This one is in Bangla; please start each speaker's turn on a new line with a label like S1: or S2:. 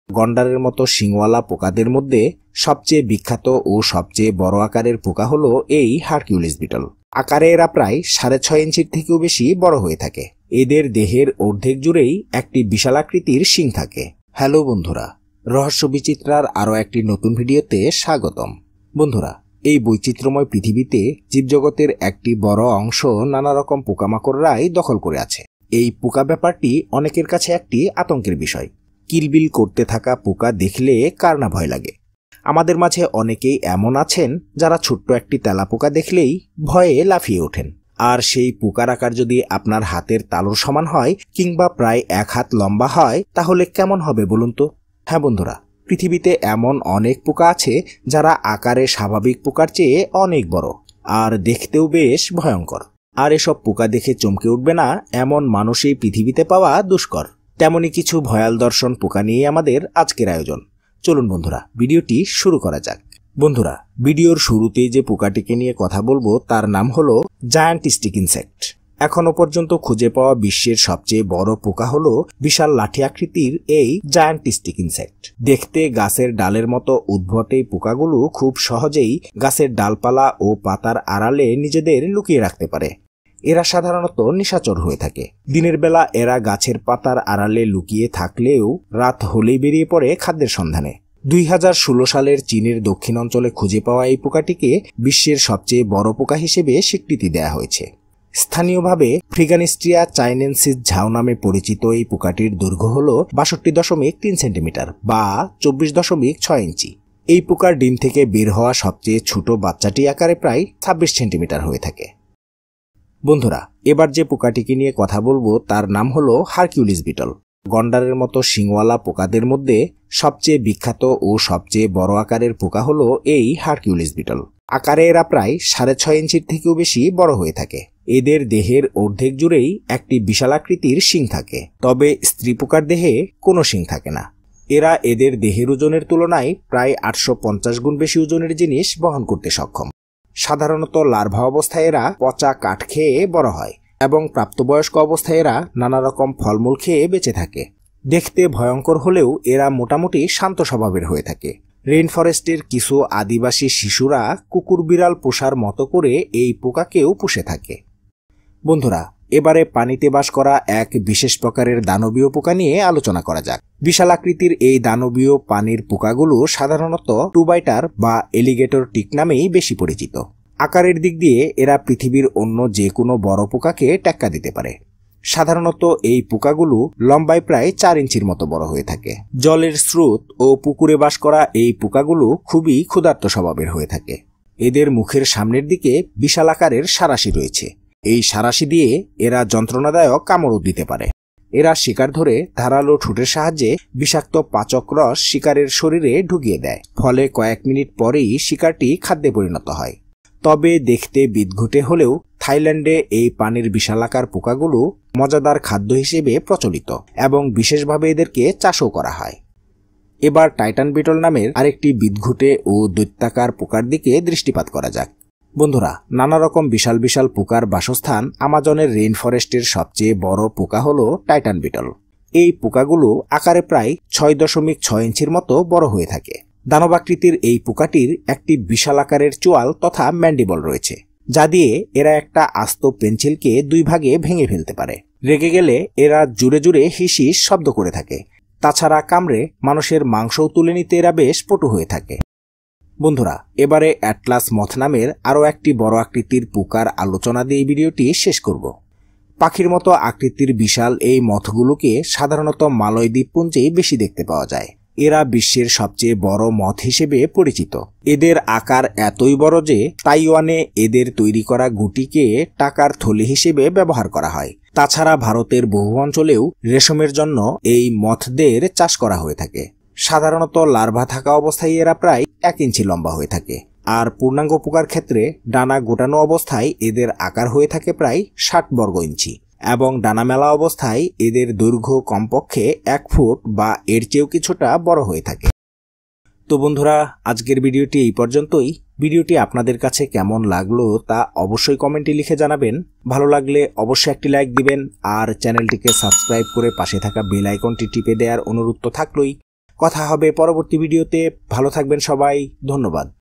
S1: গন্ডারের মতো শিংওয়ালা পোকাদের মধ্যে সবচেয়ে বিখ্যাত ও সবচেয়ে বড় আকারের পোকা হলো এই হারকিউলিস বিটল। আকারে এরা প্রায় 6.5 ইঞ্চির থেকেও বেশি বড় হয়ে থাকে। এদের দেহের অর্ধেক জুড়েই একটি বিশাল আকৃতির শিং থাকে। হ্যালো বন্ধুরা, রহস্য বিচিত্রার আরও একটি নতুন ভিডিওতে স্বাগতম। বন্ধুরা, এই বৈচিত্র্যময় পৃথিবীতে জীবজগতের একটি বড় অংশ নানা রকম পোকামাকড়রাই দখল করে আছে। এই পোকা ব্যাপারটি অনেকের কাছে একটি আতঙ্কের বিষয়। কিলবিল করতে থাকা পোকা দেখলে কার না ভয় লাগে। আমাদের মাঝে অনেকেই এমন আছেন যারা ছোট্ট একটি তেলাপোকা দেখলেই ভয়ে লাফিয়ে ওঠেন। আর সেই পোকার আকার যদি আপনার হাতের তালুর সমান হয় কিংবা প্রায় 1 হাত লম্বা হয় তাহলে কেমন হবে বলুন তো? হ্যাঁ বন্ধুরা, পৃথিবীতে এমন অনেক পোকা আছে যারা আকারে স্বাভাবিক পোকার চেয়ে অনেক বড় আর দেখতেও বেশ ভয়ঙ্কর। আর এসব পোকা দেখে চমকে উঠবে না এমন মানুষই পৃথিবীতে পাওয়া দুষ্কর। তেমনই কিছু ভয়াল দর্শন পোকা নিয়ে আমাদের আজকের আয়োজন। চলুন বন্ধুরা, ভিডিওটি শুরু করা যাক। বন্ধুরা, ভিডিওর শুরুতেই যে পোকাটিকে নিয়ে কথা বলবো তার নাম হলো জায়ান্ট স্টিক ইনসেক্ট। এখনো পর্যন্ত খুঁজে পাওয়া বিশ্বের সবচেয়ে বড় পোকা হলো বিশাল লাঠি আকৃতির এই জায়ান্ট স্টিক ইনসেক্ট। দেখতে গাছের ডালের মতো উদ্ভট এই পোকাগুলো খুব সহজেই গাছের ডালপালা ও পাতার আড়ালে নিজেদের লুকিয়ে রাখতে পারে। এরা সাধারণত নিশাচর হয়ে থাকে। দিনের বেলা এরা গাছের পাতার আড়ালে লুকিয়ে থাকলেও রাত হলেই বেরিয়ে পড়ে খাদ্যের সন্ধানে। 2016 সালের চীনের দক্ষিণ অঞ্চলে খুঁজে পাওয়া এই পোকাটিকে বিশ্বের সবচেয়ে বড় পোকা হিসেবে স্বীকৃতি দেওয়া হয়েছে। স্থানীয়ভাবে ফ্রিগানিস্ট্রিয়া চাইনেনসিস ঝাউ নামে পরিচিত এই পোকাটির দৈর্ঘ্য হল 62.3 সেন্টিমিটার বা 24.6 ইঞ্চি। এই পোকার ডিম থেকে বের হওয়া সবচেয়ে ছোট বাচ্চাটি আকারে প্রায় 26 সেন্টিমিটার হয়ে থাকে। বন্ধুরা, এবার যে পোকাটিকে নিয়ে কথা বলবো তার নাম হলো হারকিউলিস বিটল। গন্ডারের মতো শিংওয়ালা পোকাদের মধ্যে সবচেয়ে বিখ্যাত ও সবচেয়ে বড় আকারের পোকা হলো এই হারকিউলিস বিটল। আকারে এরা প্রায় 6.5 ইঞ্চির থেকেও বেশি বড় হয়ে থাকে। এদের দেহের অর্ধেক জুড়েই একটি বিশাল আকৃতির শিং থাকে, তবে স্ত্রী পোকার দেহে কোনো শিং থাকে না। এরা এদের দেহের ওজনের তুলনায় প্রায় 850 গুণ বেশি ওজনের জিনিস বহন করতে সক্ষম। সাধারণত লার্ভা অবস্থায় এরা পচা কাঠ খেয়ে বড় হয় এবং প্রাপ্তবয়স্ক অবস্থায় এরা নানা রকম ফলমূল খেয়ে বেঁচে থাকে। দেখতে ভয়ঙ্কর হলেও এরা মোটামুটি শান্ত স্বভাবের হয়ে থাকে। রেইন ফরেস্টের কিছু আদিবাসী শিশুরা কুকুর বিড়াল পোষার মতো করে এই পোকাকেও পুষে থাকে। বন্ধুরা, এবারে পানিতে বাস করা এক বিশেষ প্রকারের দানবীয় পোকা নিয়ে আলোচনা করা যাক। বিশাল আকৃতির এই দানবীয় পানির পোকাগুলো সাধারণত টুবাইটার বা এলিগেটর টিক নামেই বেশি পরিচিত। আকারের দিক দিয়ে এরা পৃথিবীর অন্য যে কোনো বড় পোকাকে টেক্কা দিতে পারে। সাধারণত এই পোকাগুলো লম্বায় প্রায় 4 ইঞ্চির মতো বড় হয়ে থাকে। জলের স্রোত ও পুকুরে বাস করা এই পোকাগুলো খুবই ক্ষুধার্ত স্বভাবের হয়ে থাকে। এদের মুখের সামনের দিকে বিশাল আকারের সাঁড়াশি রয়েছে। এই সাঁড়াশি দিয়ে এরা যন্ত্রণাদায়ক কামড়ও দিতে পারে। এরা শিকার ধরে ধারালো ঠোঁটের সাহায্যে বিষাক্ত পাচক রস শিকারের শরীরে ঢুকিয়ে দেয়, ফলে কয়েক মিনিট পরেই শিকারটি খাদ্যে পরিণত হয়। তবে দেখতে বিদঘুটে হলেও থাইল্যান্ডে এই পানির বিশালাকার পোকাগুলো মজাদার খাদ্য হিসেবে প্রচলিত এবং বিশেষভাবে এদেরকে চাষও করা হয়। এবার টাইটান বিটল নামের আরেকটি বিদঘুটে ও দৈত্যাকার পোকার দিকে দৃষ্টিপাত করা যাক। বন্ধুরা, নানা রকম বিশাল বিশাল পোকার বাসস্থান আমাজনের রেইন ফরেস্টের সবচেয়ে বড় পোকা হলো টাইটান বিটল। এই পোকাগুলো আকারে প্রায় 6.6 ইঞ্চির মতো বড় হয়ে থাকে। দানবাকৃতির এই পোকাটির একটি বিশাল আকারের চোয়াল তথা ম্যান্ডিবল রয়েছে, যা দিয়ে এরা একটা আস্ত পেন্সিলকে 2 ভাগে ভেঙে ফেলতে পারে। রেগে গেলে এরা জুড়ে জুড়ে হিসিস শব্দ করে থাকে। তাছাড়া কামড়ে মানুষের মাংসও তুলে নিতে এরা বেশ পটু হয়ে থাকে। বন্ধুরা, এবারে অ্যাটলাস মথ নামের আরও একটি বড় আকৃতির পোকার আলোচনা দিয়ে ভিডিওটি শেষ করব। পাখির মতো আকৃতির বিশাল এই মথগুলোকে সাধারণত মালয় দ্বীপপুঞ্জেই বেশি দেখতে পাওয়া যায়। এরা বিশ্বের সবচেয়ে বড় মথ হিসেবে পরিচিত। এদের আকার এতই বড় যে তাইওয়ানে এদের তৈরি করা গুটিকে টাকার থলি হিসেবে ব্যবহার করা হয়। তাছাড়া ভারতের বহু অঞ্চলেও রেশমের জন্য এই মথদের চাষ করা হয়ে থাকে। সাধারণত লার্ভা থাকা অবস্থায় এরা প্রায় 1 ইঞ্চি লম্বা হয়ে থাকে। আর পূর্ণাঙ্গ পোকার ক্ষেত্রে ডানা গোটানো অবস্থায় এদের আকার হয়ে থাকে প্রায় 60 বর্গ ইঞ্চি এবং ডানা মেলা অবস্থায় এদের দৈর্ঘ্য কমপক্ষে 1 ফুট বা এর চেয়েও কিছুটা বড় হয়ে থাকে। তো বন্ধুরা, আজকের ভিডিওটি এই পর্যন্তই। ভিডিওটি আপনাদের কাছে কেমন লাগলো তা অবশ্যই কমেন্টে লিখে জানাবেন। ভালো লাগলে অবশ্যই একটি লাইক দিবেন আর চ্যানেলটিকে সাবস্ক্রাইব করে পাশে থাকা বেল আইকনটি টিপে দেওয়ার অনুরোধ তো থাকলোই। কথা হবে পরবর্তী ভিডিওতে। ভালো থাকবেন সবাই, ধন্যবাদ।